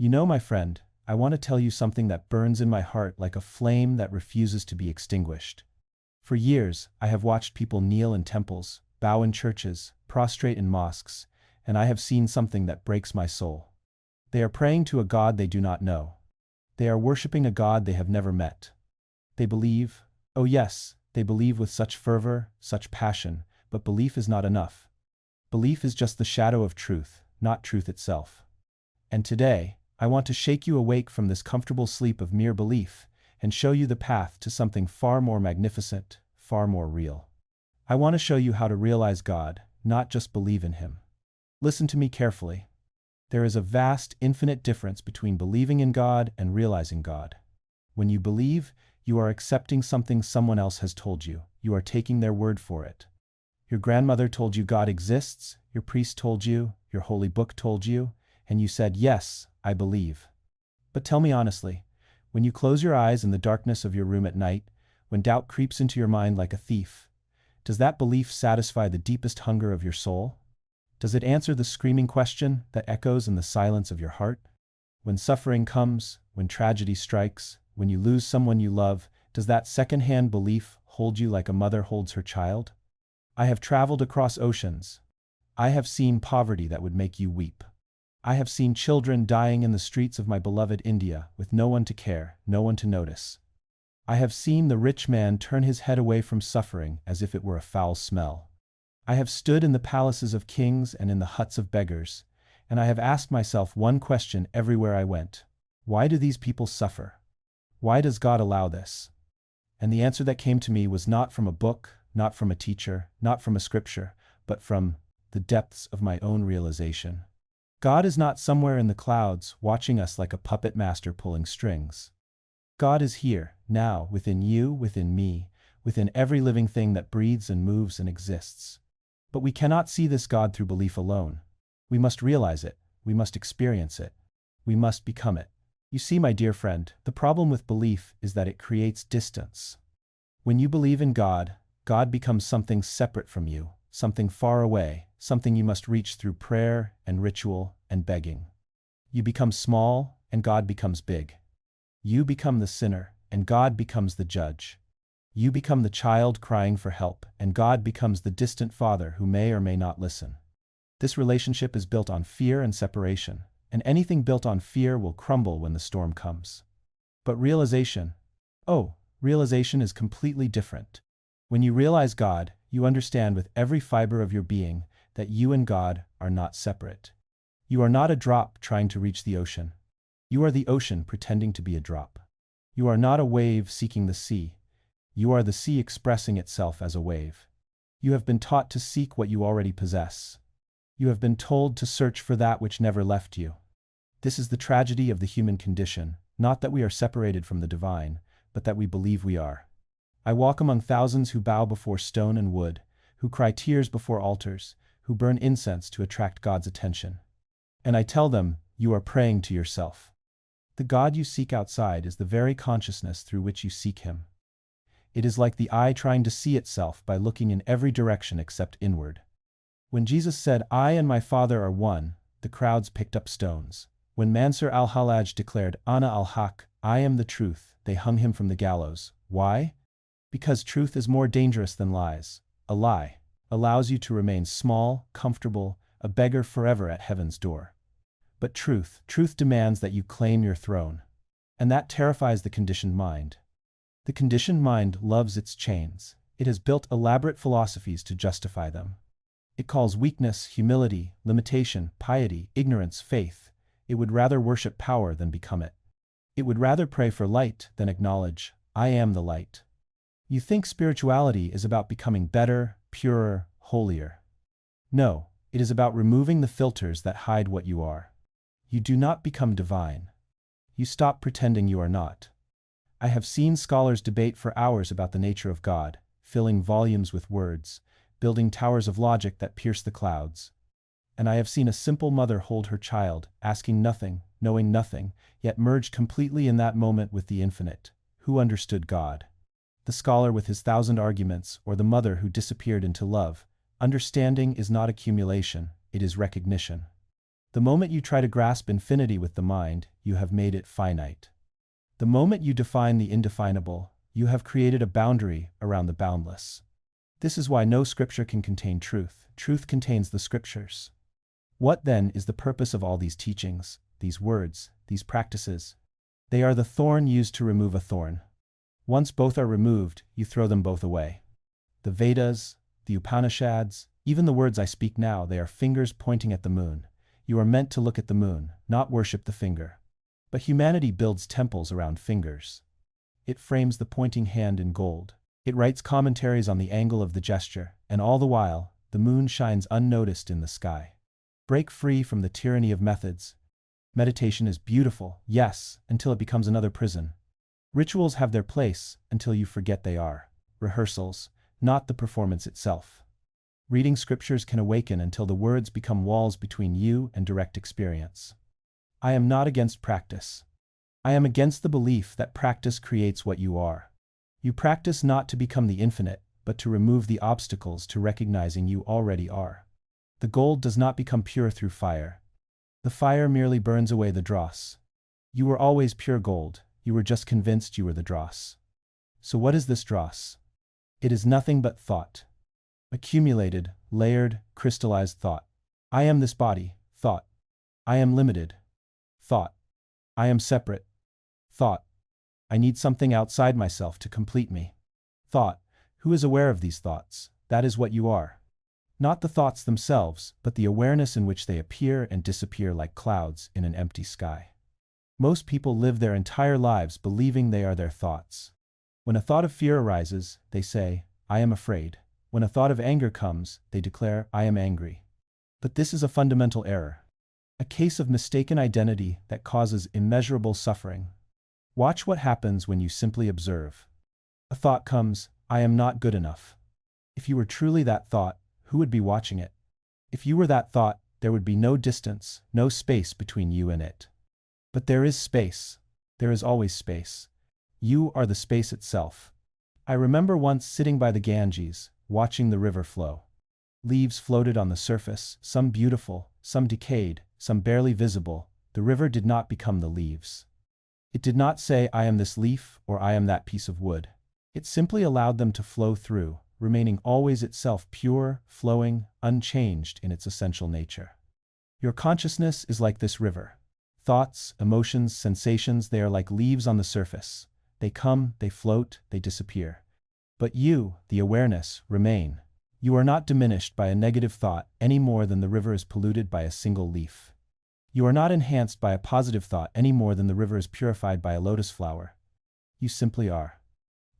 You know, my friend, I want to tell you something that burns in my heart like a flame that refuses to be extinguished. For years, I have watched people kneel in temples, bow in churches, prostrate in mosques, and I have seen something that breaks my soul. They are praying to a God they do not know. They are worshiping a God they have never met. They believe, oh yes, they believe with such fervor, such passion, but belief is not enough. Belief is just the shadow of truth, not truth itself. And today, I want to shake you awake from this comfortable sleep of mere belief and show you the path to something far more magnificent, far more real. I want to show you how to realize God, not just believe in Him. Listen to me carefully. There is a vast, infinite difference between believing in God and realizing God. When you believe, you are accepting something someone else has told you. You are taking their word for it. Your grandmother told you God exists, your priest told you, your holy book told you, and you said, yes, I believe. But tell me honestly, when you close your eyes in the darkness of your room at night, when doubt creeps into your mind like a thief, does that belief satisfy the deepest hunger of your soul? Does it answer the screaming question that echoes in the silence of your heart? When suffering comes, when tragedy strikes, when you lose someone you love, does that second-hand belief hold you like a mother holds her child? I have traveled across oceans. I have seen poverty that would make you weep. I have seen children dying in the streets of my beloved India with no one to care, no one to notice. I have seen the rich man turn his head away from suffering as if it were a foul smell. I have stood in the palaces of kings and in the huts of beggars, and I have asked myself one question everywhere I went. Why do these people suffer? Why does God allow this? And the answer that came to me was not from a book, not from a teacher, not from a scripture, but from the depths of my own realization. God is not somewhere in the clouds watching us like a puppet master pulling strings. God is here, now, within you, within me, within every living thing that breathes and moves and exists. But we cannot see this God through belief alone. We must realize it, we must experience it, we must become it. You see, my dear friend, the problem with belief is that it creates distance. When you believe in God, God becomes something separate from you, something far away, something you must reach through prayer and ritual and begging. You become small, and God becomes big. You become the sinner, and God becomes the judge. You become the child crying for help, and God becomes the distant father who may or may not listen. This relationship is built on fear and separation, and anything built on fear will crumble when the storm comes. But realization is completely different. When you realize God, you understand with every fiber of your being that you and God are not separate. You are not a drop trying to reach the ocean. You are the ocean pretending to be a drop. You are not a wave seeking the sea. You are the sea expressing itself as a wave. You have been taught to seek what you already possess. You have been told to search for that which never left you. This is the tragedy of the human condition, not that we are separated from the divine, but that we believe we are. I walk among thousands who bow before stone and wood, who cry tears before altars, who burn incense to attract God's attention. And I tell them, you are praying to yourself. The God you seek outside is the very consciousness through which you seek Him. It is like the eye trying to see itself by looking in every direction except inward. When Jesus said, I and my Father are one, the crowds picked up stones. When Mansur al-Hallaj declared, Ana al-Haq, I am the truth, they hung him from the gallows. Why? Because truth is more dangerous than lies. A lie allows you to remain small, comfortable, a beggar forever at heaven's door. But truth demands that you claim your throne. And that terrifies the conditioned mind. The conditioned mind loves its chains. It has built elaborate philosophies to justify them. It calls weakness, humility, limitation, piety, ignorance, faith. It would rather worship power than become it. It would rather pray for light than acknowledge, I am the light. You think spirituality is about becoming better, purer, holier. No, it is about removing the filters that hide what you are. You do not become divine. You stop pretending you are not. I have seen scholars debate for hours about the nature of God, filling volumes with words, building towers of logic that pierce the clouds. And I have seen a simple mother hold her child, asking nothing, knowing nothing, yet merged completely in that moment with the infinite. Who understood God? The scholar with his 1,000 arguments, or the mother who disappeared into love? Understanding is not accumulation, it is recognition. The moment you try to grasp infinity with the mind, you have made it finite. The moment you define the indefinable, you have created a boundary around the boundless. This is why no scripture can contain truth. Truth contains the scriptures. What then is the purpose of all these teachings, these words, these practices? They are the thorn used to remove a thorn. Once both are removed, you throw them both away. The Vedas, the Upanishads, even the words I speak now, they are fingers pointing at the moon. You are meant to look at the moon, not worship the finger. But humanity builds temples around fingers. It frames the pointing hand in gold. It writes commentaries on the angle of the gesture, and all the while, the moon shines unnoticed in the sky. Break free from the tyranny of methods. Meditation is beautiful, yes, until it becomes another prison. Rituals have their place until you forget they are rehearsals, not the performance itself. Reading scriptures can awaken until the words become walls between you and direct experience. I am not against practice. I am against the belief that practice creates what you are. You practice not to become the infinite, but to remove the obstacles to recognizing you already are. The gold does not become pure through fire. The fire merely burns away the dross. You were always pure gold, you were just convinced you were the dross. So what is this dross? It is nothing but thought. Accumulated, layered, crystallized thought. I am this body, thought. I am limited, thought. I am separate, thought. I need something outside myself to complete me, thought. Who is aware of these thoughts? That is what you are. Not the thoughts themselves, but the awareness in which they appear and disappear like clouds in an empty sky. Most people live their entire lives believing they are their thoughts. When a thought of fear arises, they say, I am afraid. When a thought of anger comes, they declare, I am angry. But this is a fundamental error. A case of mistaken identity that causes immeasurable suffering. Watch what happens when you simply observe. A thought comes, I am not good enough. If you were truly that thought, who would be watching it? If you were that thought, there would be no distance, no space between you and it. But there is space. There is always space. You are the space itself. I remember once sitting by the Ganges, watching the river flow. Leaves floated on the surface, some beautiful, some decayed, some barely visible. The river did not become the leaves. It did not say, I am this leaf or I am that piece of wood. It simply allowed them to flow through, remaining always itself pure, flowing, unchanged in its essential nature. Your consciousness is like this river. Thoughts, emotions, sensations, they are like leaves on the surface. They come, they float, they disappear. But you, the awareness, remain. You are not diminished by a negative thought any more than the river is polluted by a single leaf. You are not enhanced by a positive thought any more than the river is purified by a lotus flower. You simply are.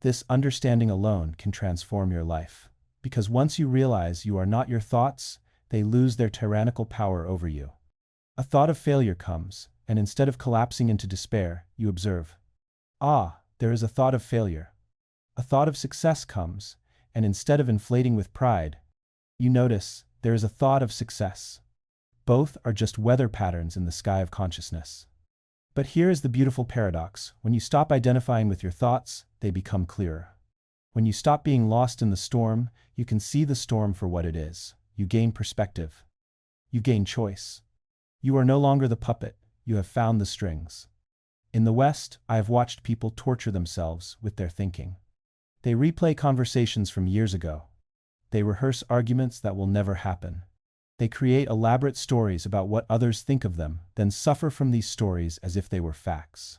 This understanding alone can transform your life. Because once you realize you are not your thoughts, they lose their tyrannical power over you. A thought of failure comes, and instead of collapsing into despair, you observe. Ah, there is a thought of failure. A thought of success comes, and instead of inflating with pride, you notice there is a thought of success. Both are just weather patterns in the sky of consciousness. But here is the beautiful paradox. When you stop identifying with your thoughts, they become clearer. When you stop being lost in the storm, you can see the storm for what it is. You gain perspective. You gain choice. You are no longer the puppet, you have found the strings. In the West, I have watched people torture themselves with their thinking. They replay conversations from years ago. They rehearse arguments that will never happen. They create elaborate stories about what others think of them, then suffer from these stories as if they were facts.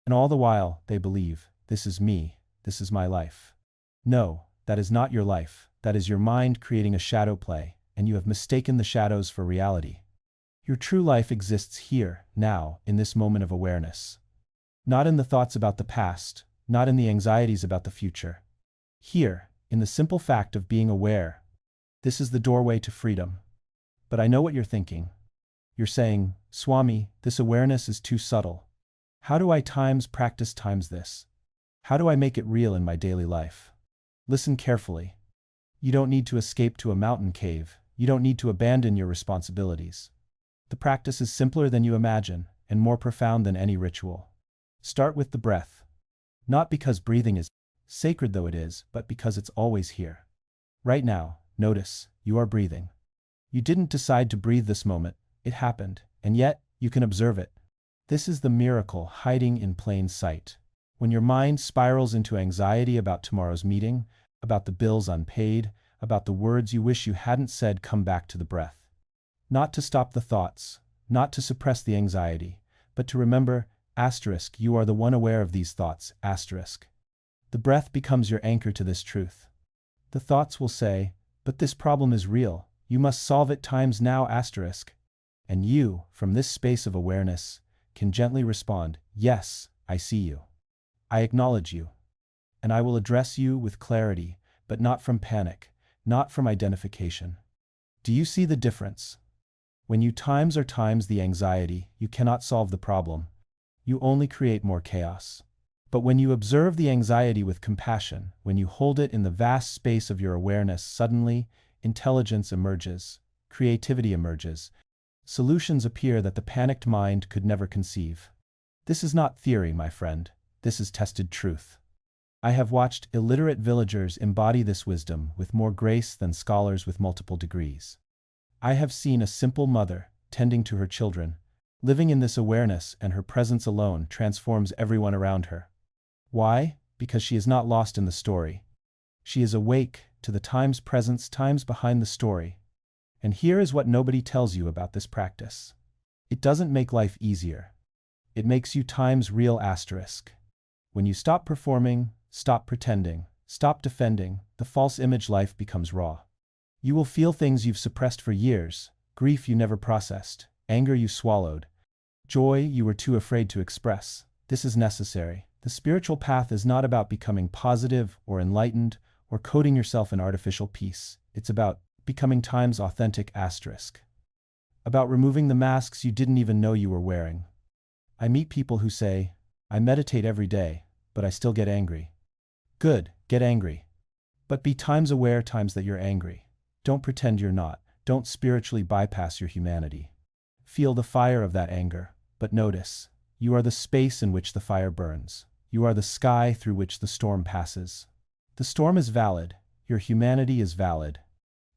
And all the while, they believe, this is me, this is my life. No, that is not your life, that is your mind creating a shadow play, and you have mistaken the shadows for reality. Your true life exists here, now, in this moment of awareness. Not in the thoughts about the past, not in the anxieties about the future. Here, in the simple fact of being aware. This is the doorway to freedom. But I know what you're thinking. You're saying, Swami, this awareness is too subtle. How do I practice times this? How do I make it real in my daily life? Listen carefully. You don't need to escape to a mountain cave. You don't need to abandon your responsibilities. The practice is simpler than you imagine, and more profound than any ritual. Start with the breath. Not because breathing is sacred though it is, but because it's always here. Right now, notice, you are breathing. You didn't decide to breathe this moment, it happened, and yet, you can observe it. This is the miracle hiding in plain sight. When your mind spirals into anxiety about tomorrow's meeting, about the bills unpaid, about the words you wish you hadn't said, come back to the breath. Not to stop the thoughts, not to suppress the anxiety, but to remember, you are the one aware of these thoughts, The breath becomes your anchor to this truth. The thoughts will say, but this problem is real, you must solve it times now, And you, from this space of awareness, can gently respond, yes, I see you. I acknowledge you. And I will address you with clarity, but not from panic, not from identification. Do you see the difference? When you times the anxiety, you cannot solve the problem. You only create more chaos. But when you observe the anxiety with compassion, when you hold it in the vast space of your awareness, suddenly, intelligence emerges, creativity emerges, solutions appear that the panicked mind could never conceive. This is not theory, my friend. This is tested truth. I have watched illiterate villagers embody this wisdom with more grace than scholars with multiple degrees. I have seen a simple mother, tending to her children, living in this awareness, and her presence alone transforms everyone around her. Why? Because she is not lost in the story. She is awake to the times presence, times behind the story. And here is what nobody tells you about this practice. It doesn't make life easier. It makes you times real. When you stop performing, stop pretending, stop defending, the false image, life becomes raw. You will feel things you've suppressed for years, grief you never processed, anger you swallowed, joy you were too afraid to express. This is necessary. The spiritual path is not about becoming positive or enlightened or coating yourself in artificial peace. It's about becoming times authentic. About removing the masks you didn't even know you were wearing. I meet people who say, I meditate every day, but I still get angry. Good, get angry. But be times aware times that you're angry. Don't pretend you're not. Don't spiritually bypass your humanity. Feel the fire of that anger, but notice, you are the space in which the fire burns. You are the sky through which the storm passes. The storm is valid, your humanity is valid,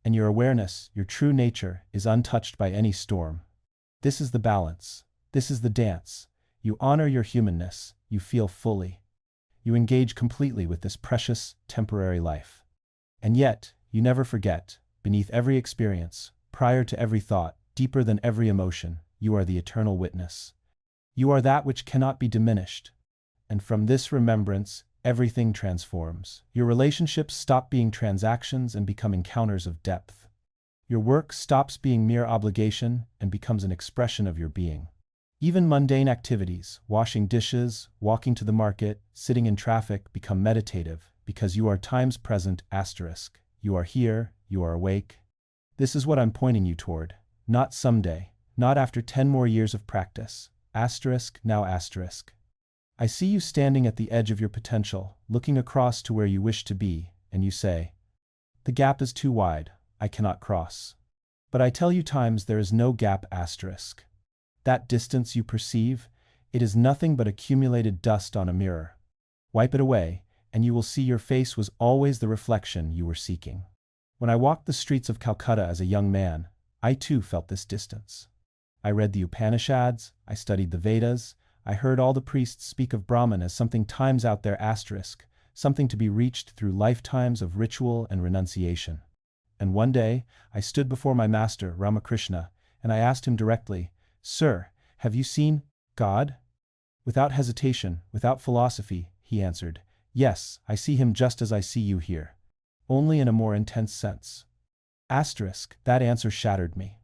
and your awareness, your true nature, is untouched by any storm. This is the balance. This is the dance. You honor your humanness, you feel fully. You engage completely with this precious, temporary life. And yet, you never forget, beneath every experience, prior to every thought, deeper than every emotion, you are the eternal witness. You are that which cannot be diminished. And from this remembrance, everything transforms. Your relationships stop being transactions and become encounters of depth. Your work stops being mere obligation and becomes an expression of your being. Even mundane activities, washing dishes, walking to the market, sitting in traffic, become meditative because you are times present. You are here, you are awake. This is what I'm pointing you toward. Not someday, not after 10 more years of practice. Now. I see you standing at the edge of your potential, looking across to where you wish to be, and you say, the gap is too wide, I cannot cross. But I tell you times there is no gap. That distance you perceive, it is nothing but accumulated dust on a mirror. Wipe it away, and you will see your face was always the reflection you were seeking. When I walked the streets of Calcutta as a young man, I too felt this distance. I read the Upanishads, I studied the Vedas, I heard all the priests speak of Brahman as something times out there, something to be reached through lifetimes of ritual and renunciation. And one day, I stood before my master, Ramakrishna, and I asked him directly, Sir, have you seen God? Without hesitation, without philosophy, he answered, yes, I see him just as I see you here. Only in a more intense sense. That answer shattered me.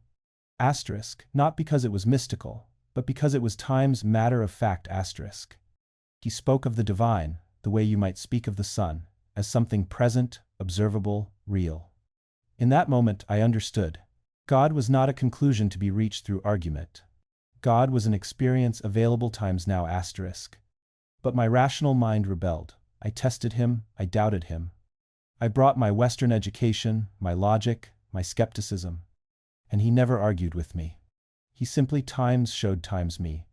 Not because it was mystical, but because it was times matter of fact. He spoke of the divine, the way you might speak of the sun, as something present, observable, real. In that moment I understood. God was not a conclusion to be reached through argument. God was an experience available times now. But my rational mind rebelled. I tested him, I doubted him. I brought my Western education, my logic, my skepticism. And he never argued with me. He simply times showed times me.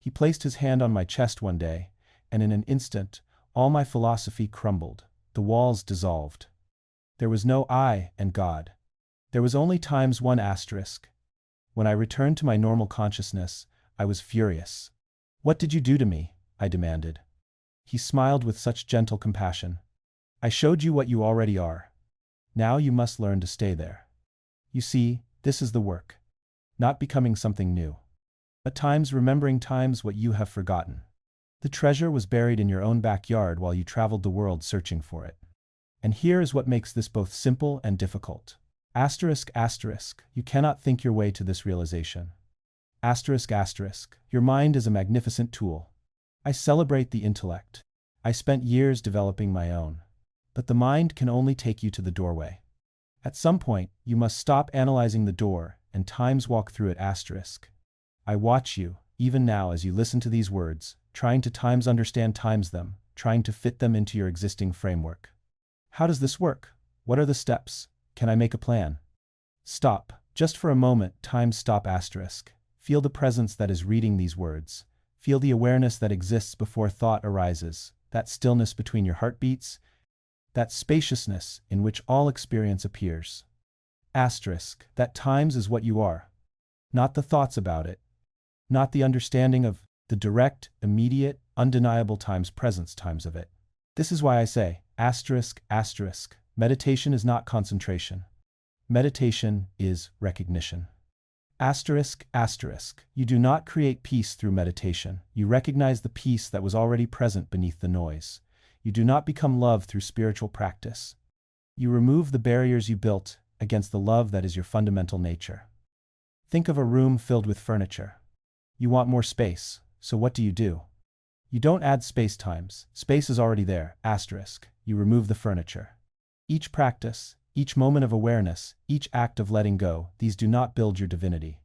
He placed his hand on my chest one day, and in an instant, all my philosophy crumbled, the walls dissolved. There was no I and God. There was only times one. When I returned to my normal consciousness, I was furious. "What did you do to me?" I demanded. He smiled with such gentle compassion. "I showed you what you already are. Now you must learn to stay there. You see, this is the work. Not becoming something new. At times remembering times what you have forgotten. The treasure was buried in your own backyard while you traveled the world searching for it. And here is what makes this both simple and difficult. Asterisk, asterisk, you cannot think your way to this realization. Asterisk, asterisk, your mind is a magnificent tool. I celebrate the intellect. I spent years developing my own. But the mind can only take you to the doorway. At some point, you must stop analyzing the door and times walk through it. Asterisk. I watch you, even now as you listen to these words, trying to times understand times them, trying to fit them into your existing framework. How does this work? What are the steps? Can I make a plan? Stop, just for a moment, times stop. Asterisk. Feel the presence that is reading these words. Feel the awareness that exists before thought arises, that stillness between your heartbeats, that spaciousness in which all experience appears. Asterisk, that times is what you are. Not the thoughts about it. Not the understanding of the direct, immediate, undeniable times presence times of it. This is why I say, asterisk, asterisk, meditation is not concentration. Meditation is recognition. Asterisk, asterisk, you do not create peace through meditation. You recognize the peace that was already present beneath the noise. You do not become love through spiritual practice. You remove the barriers you built against the love that is your fundamental nature. Think of a room filled with furniture. You want more space, so what do? You don't add space times. Space is already there. Asterisk, you remove the furniture. Each practice, each moment of awareness, each act of letting go, these do not build your divinity.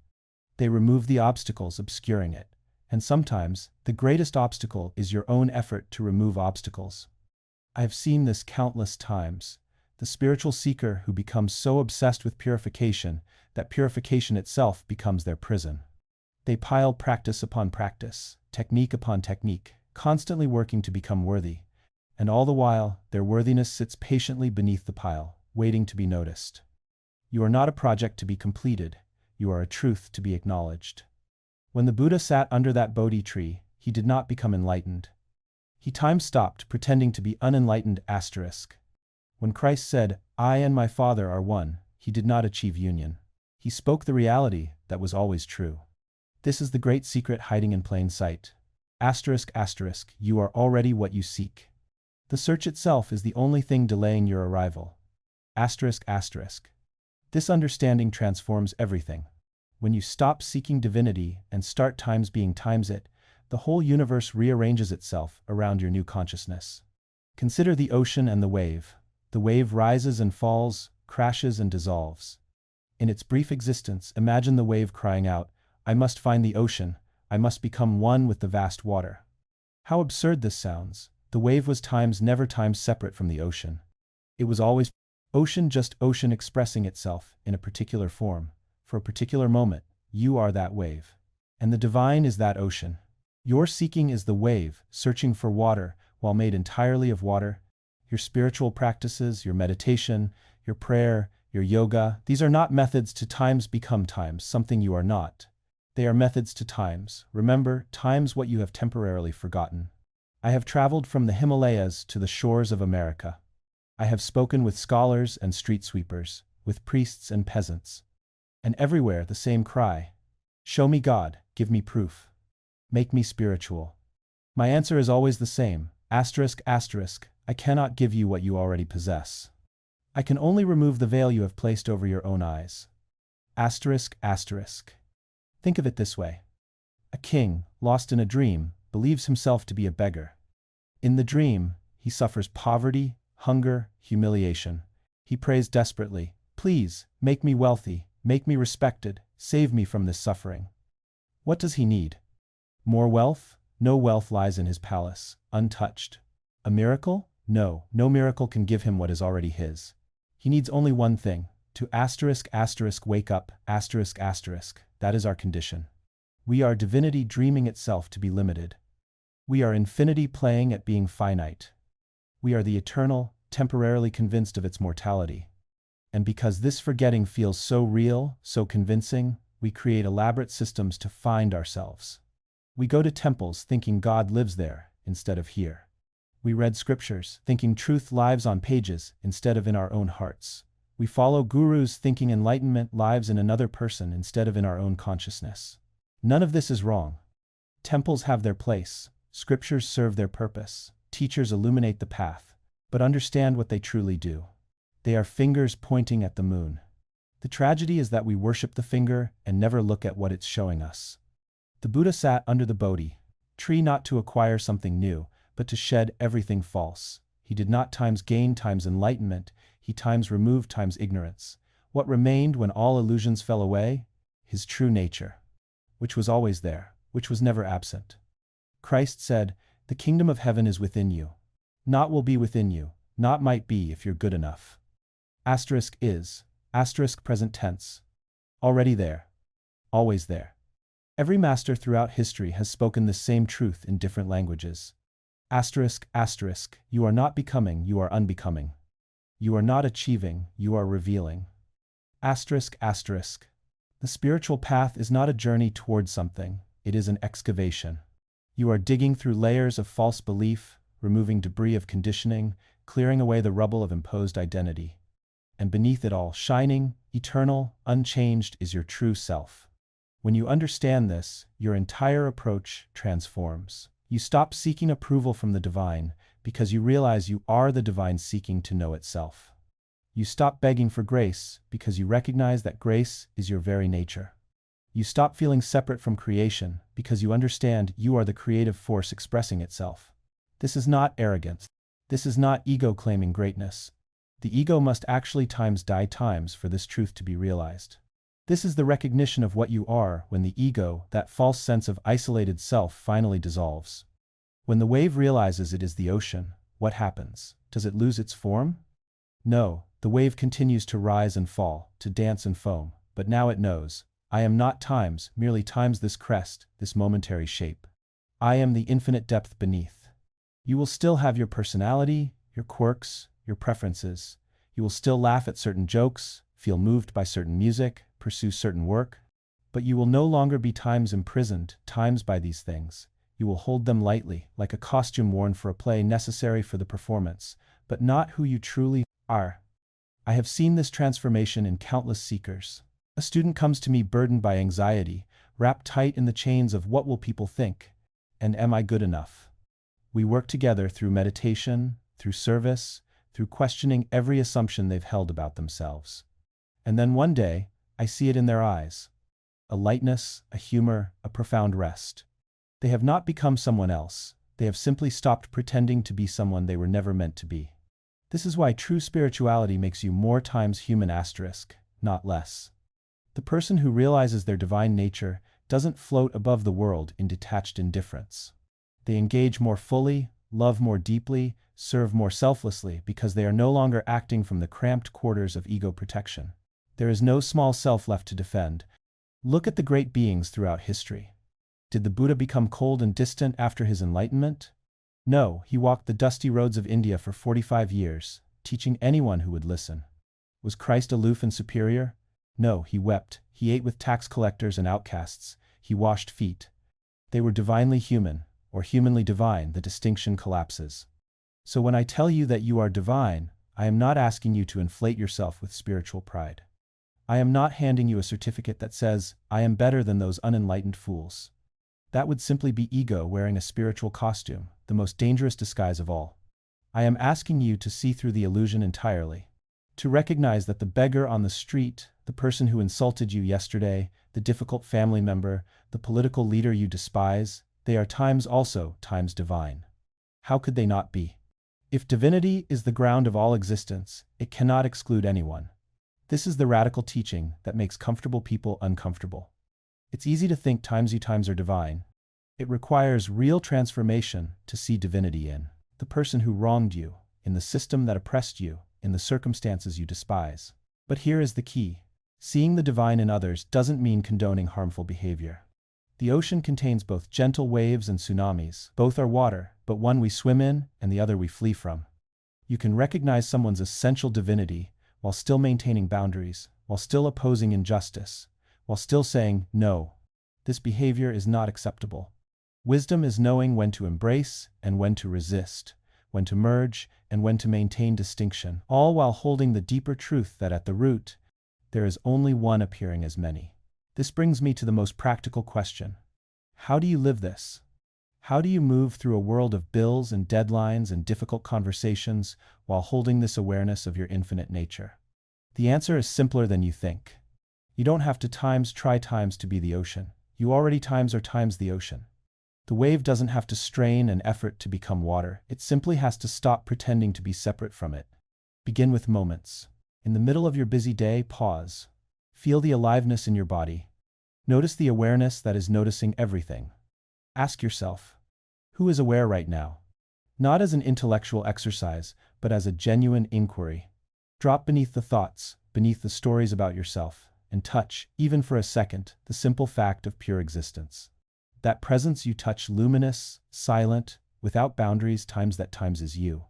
They remove the obstacles obscuring it. And sometimes, the greatest obstacle is your own effort to remove obstacles. I have seen this countless times. The spiritual seeker who becomes so obsessed with purification that purification itself becomes their prison. They pile practice upon practice, technique upon technique, constantly working to become worthy. And all the while, their worthiness sits patiently beneath the pile, waiting to be noticed. You are not a project to be completed. You are a truth to be acknowledged. When the Buddha sat under that Bodhi tree, he did not become enlightened. He time stopped pretending to be unenlightened. Asterisk. When Christ said, "I and my Father are one," he did not achieve union. He spoke the reality that was always true. This is the great secret hiding in plain sight. Asterisk, asterisk, you are already what you seek. The search itself is the only thing delaying your arrival. Asterisk, asterisk. This understanding transforms everything. When you stop seeking divinity and start times being times it, the whole universe rearranges itself around your new consciousness. Consider the ocean and the wave. The wave rises and falls, crashes and dissolves. In its brief existence, imagine the wave crying out, "I must find the ocean, I must become one with the vast water." How absurd this sounds. The wave was times never times separate from the ocean. It was always ocean, just ocean expressing itself in a particular form. For a particular moment, you are that wave. And the divine is that ocean. Your seeking is the wave, searching for water, while made entirely of water. Your spiritual practices, your meditation, your prayer, your yoga, these are not methods to times become times, something you are not. They are methods to times. Remember, times what you have temporarily forgotten. I have traveled from the Himalayas to the shores of America. I have spoken with scholars and street sweepers, with priests and peasants. And everywhere the same cry. Show me God, give me proof. Make me spiritual. My answer is always the same. Asterisk, asterisk, I cannot give you what you already possess. I can only remove the veil you have placed over your own eyes. Asterisk, asterisk. Think of it this way. A king, lost in a dream, believes himself to be a beggar. In the dream, he suffers poverty, hunger, humiliation. He prays desperately, "Please, make me wealthy, make me respected, save me from this suffering." What does he need? More wealth? No wealth lies in his palace, untouched. A miracle? No, no miracle can give him what is already his. He needs only one thing, to asterisk, asterisk, wake up, asterisk, asterisk. That is our condition. We are divinity dreaming itself to be limited. We are infinity playing at being finite. We are the eternal, temporarily convinced of its mortality. And because this forgetting feels so real, so convincing, We create elaborate systems to find ourselves. We go to temples thinking God lives there instead of here. We read scriptures thinking truth lives on pages instead of in our own hearts. We follow gurus thinking enlightenment lives in another person instead of in our own consciousness. None of this is wrong. Temples have their place, scriptures serve their purpose, teachers illuminate the path, but understand what they truly do. They are fingers pointing at the moon. The tragedy is that we worship the finger and never look at what it's showing us. The Buddha sat under the Bodhi tree not to acquire something new, but to shed everything false. He did not times gain times enlightenment, he times removed times ignorance. What remained when all illusions fell away? His true nature, which was always there, which was never absent. Christ said, "The kingdom of heaven is within you. Not will be within you, not might be if you're good enough." Asterisk is, asterisk present tense. Already there. Always there. Every master throughout history has spoken this same truth in different languages. Asterisk, asterisk, you are not becoming, you are unbecoming. You are not achieving, you are revealing. Asterisk, asterisk. The spiritual path is not a journey towards something, it is an excavation. You are digging through layers of false belief, removing debris of conditioning, clearing away the rubble of imposed identity. And beneath it all, shining, eternal, unchanged, is your true self. When you understand this, your entire approach transforms. You stop seeking approval from the divine, because you realize you are the divine seeking to know itself. You stop begging for grace, because you recognize that grace is your very nature. You stop feeling separate from creation, because you understand you are the creative force expressing itself. This is not arrogance. This is not ego claiming greatness. The ego must actually die times for this truth to be realized. This is the recognition of what you are when the ego, that false sense of isolated self, finally dissolves. When the wave realizes it is the ocean, what happens? Does it lose its form? No, the wave continues to rise and fall, to dance and foam, but now it knows, I am not times, merely times this crest, this momentary shape. I am the infinite depth beneath. You will still have your personality, your quirks, your preferences. You will still laugh at certain jokes, feel moved by certain music, pursue certain work. But you will no longer be times imprisoned, times by these things. You will hold them lightly, like a costume worn for a play necessary for the performance, but not who you truly are. I have seen this transformation in countless seekers. A student comes to me burdened by anxiety, wrapped tight in the chains of what will people think, and am I good enough? We work together through meditation, through service, through questioning every assumption they've held about themselves. And then one day, I see it in their eyes. A lightness, a humor, a profound rest. They have not become someone else, they have simply stopped pretending to be someone they were never meant to be. This is why true spirituality makes you more times human asterisk, not less. The person who realizes their divine nature doesn't float above the world in detached indifference. They engage more fully, love more deeply, serve more selflessly because they are no longer acting from the cramped quarters of ego protection. There is no small self left to defend. Look at the great beings throughout history. Did the Buddha become cold and distant after his enlightenment? No, he walked the dusty roads of India for 45 years, teaching anyone who would listen. Was Christ aloof and superior? No, he wept, he ate with tax collectors and outcasts, he washed feet. They were divinely human, or humanly divine, the distinction collapses. So when I tell you that you are divine, I am not asking you to inflate yourself with spiritual pride. I am not handing you a certificate that says, I am better than those unenlightened fools. That would simply be ego wearing a spiritual costume, the most dangerous disguise of all. I am asking you to see through the illusion entirely. To recognize that the beggar on the street, the person who insulted you yesterday, the difficult family member, the political leader you despise, they are times also times divine. How could they not be? If divinity is the ground of all existence, it cannot exclude anyone. This is the radical teaching that makes comfortable people uncomfortable. It's easy to think times you times are divine. It requires real transformation to see divinity in the person who wronged you, in the system that oppressed you, in the circumstances you despise. But here is the key. Seeing the divine in others doesn't mean condoning harmful behavior. The ocean contains both gentle waves and tsunamis. Both are water, but one we swim in and the other we flee from. You can recognize someone's essential divinity while still maintaining boundaries, while still opposing injustice, while still saying, no, this behavior is not acceptable. Wisdom is knowing when to embrace and when to resist, when to merge and when to maintain distinction, all while holding the deeper truth that at the root, there is only one appearing as many. This brings me to the most practical question. How do you live this? How do you move through a world of bills and deadlines and difficult conversations while holding this awareness of your infinite nature? The answer is simpler than you think. You don't have to try times to be the ocean. You already times the ocean. The wave doesn't have to strain and effort to become water. It simply has to stop pretending to be separate from it. Begin with moments. In the middle of your busy day, pause. Feel the aliveness in your body. Notice the awareness that is noticing everything. Ask yourself, who is aware right now? Not as an intellectual exercise, but as a genuine inquiry. Drop beneath the thoughts, beneath the stories about yourself, and touch, even for a second, the simple fact of pure existence. That presence you touch, luminous, silent, without boundaries, times is you.